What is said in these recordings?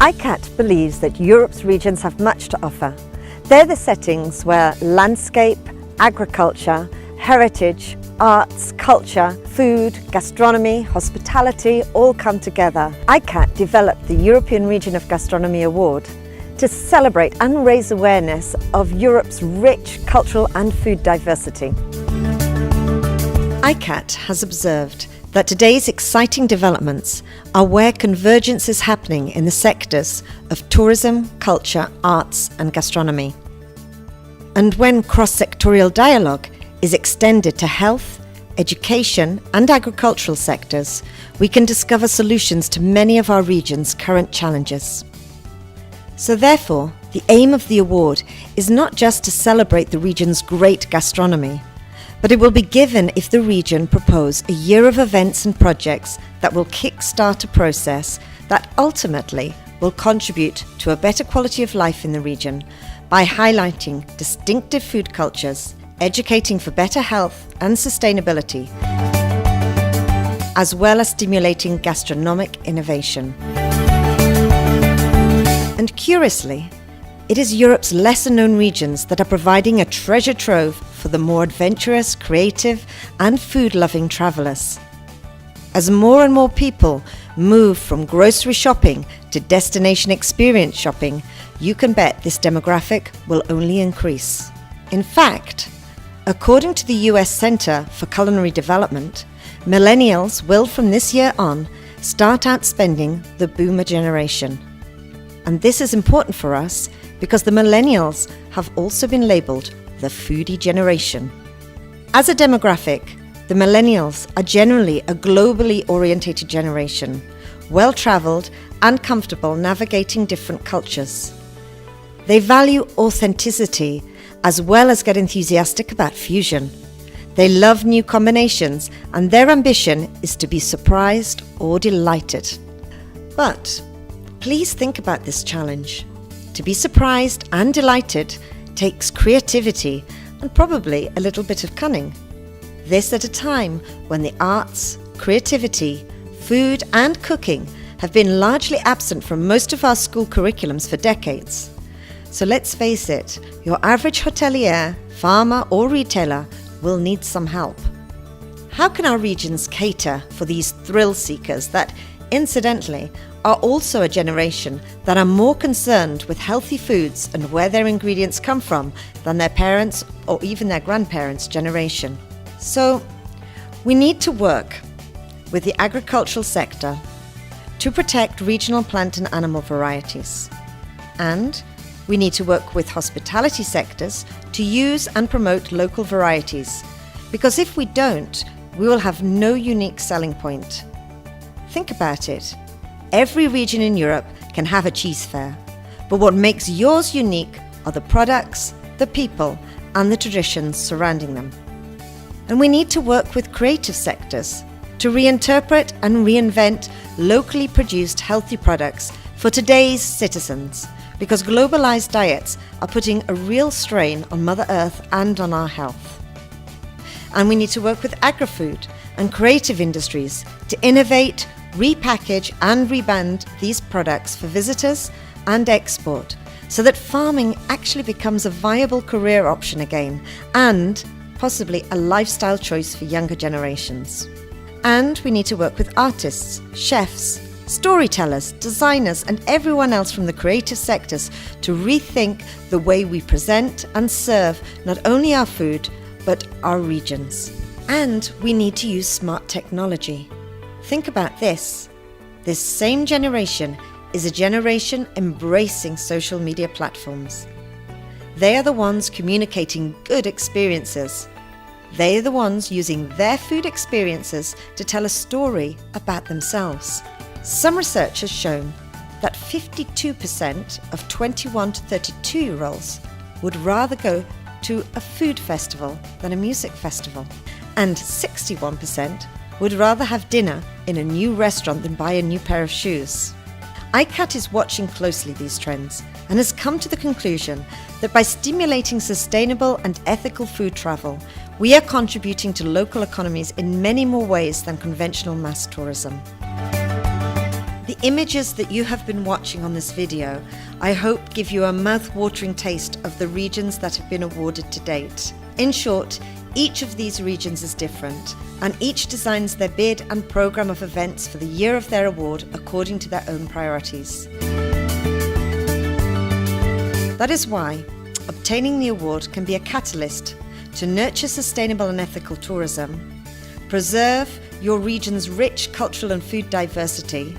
IGCAT believes that Europe's regions have much to offer. They're the settings where landscape, agriculture, heritage, arts, culture, food, gastronomy, hospitality all come together. IGCAT developed the European Region of Gastronomy Award to celebrate and raise awareness of Europe's rich cultural and food diversity. IGCAT has observed that today's exciting developments are where convergence is happening in the sectors of tourism, culture, arts and gastronomy. And when cross-sectorial dialogue is extended to health, education and agricultural sectors, we can discover solutions to many of our region's current challenges. So therefore, the aim of the award is not just to celebrate the region's great gastronomy, but it will be given if the region propose a year of events and projects that will kick-start a process that ultimately will contribute to a better quality of life in the region by highlighting distinctive food cultures, educating for better health and sustainability, as well as stimulating gastronomic innovation. And curiously, it is Europe's lesser-known regions that are providing a treasure trove for the more adventurous, creative and food-loving travellers. As more and more people move from grocery shopping to destination experience shopping, you can bet this demographic will only increase. In fact, according to the US Center for Culinary Development, millennials will from this year on start outspending the boomer generation. And this is important for us because the millennials have also been labelled the foodie generation. As a demographic, the millennials are generally a globally orientated generation, well-travelled and comfortable navigating different cultures. They value authenticity as well as get enthusiastic about fusion. They love new combinations and their ambition is to be surprised or delighted. But please think about this challenge. To be surprised and delighted takes creativity and probably a little bit of cunning. This at a time when the arts, creativity, food and cooking have been largely absent from most of our school curriculums for decades. So let's face it, your average hotelier, farmer or retailer will need some help. How can our regions cater for these thrill seekers that, incidentally, are also a generation that are more concerned with healthy foods and where their ingredients come from than their parents or even their grandparents' generation? So, we need to work with the agricultural sector to protect regional plant and animal varieties. And we need to work with hospitality sectors to use and promote local varieties, because if we don't, we will have no unique selling point. Think about it. Every region in Europe can have a cheese fair, but what makes yours unique are the products, the people, and the traditions surrounding them. And we need to work with creative sectors to reinterpret and reinvent locally produced healthy products for today's citizens, because globalized diets are putting a real strain on Mother Earth and on our health. And we need to work with agri-food and creative industries to innovate, repackage and rebrand these products for visitors and export so that farming actually becomes a viable career option again and possibly a lifestyle choice for younger generations. And we need to work with artists, chefs, storytellers, designers and everyone else from the creative sectors to rethink the way we present and serve not only our food but our regions. And we need to use smart technology. Think about this. This same generation is a generation embracing social media platforms. They are the ones communicating good experiences. They are the ones using their food experiences to tell a story about themselves. Some research has shown that 52% of 21 to 32-year-olds would rather go to a food festival than a music festival, and 61% would rather have dinner in a new restaurant than buy a new pair of shoes. IGCAT is watching closely these trends and has come to the conclusion that by stimulating sustainable and ethical food travel, we are contributing to local economies in many more ways than conventional mass tourism. The images that you have been watching on this video, I hope give you a mouth-watering taste of the regions that have been awarded to date. In short, each of these regions is different, and each designs their bid and programme of events for the year of their award according to their own priorities. That is why obtaining the award can be a catalyst to nurture sustainable and ethical tourism, preserve your region's rich cultural and food diversity,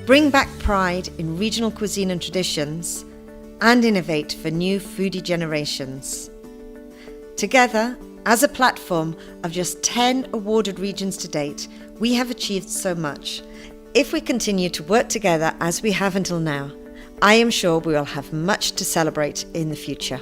bring back pride in regional cuisine and traditions, and innovate for new foodie generations. Together, as a platform of just 10 awarded regions to date, we have achieved so much. If we continue to work together as we have until now, I am sure we will have much to celebrate in the future.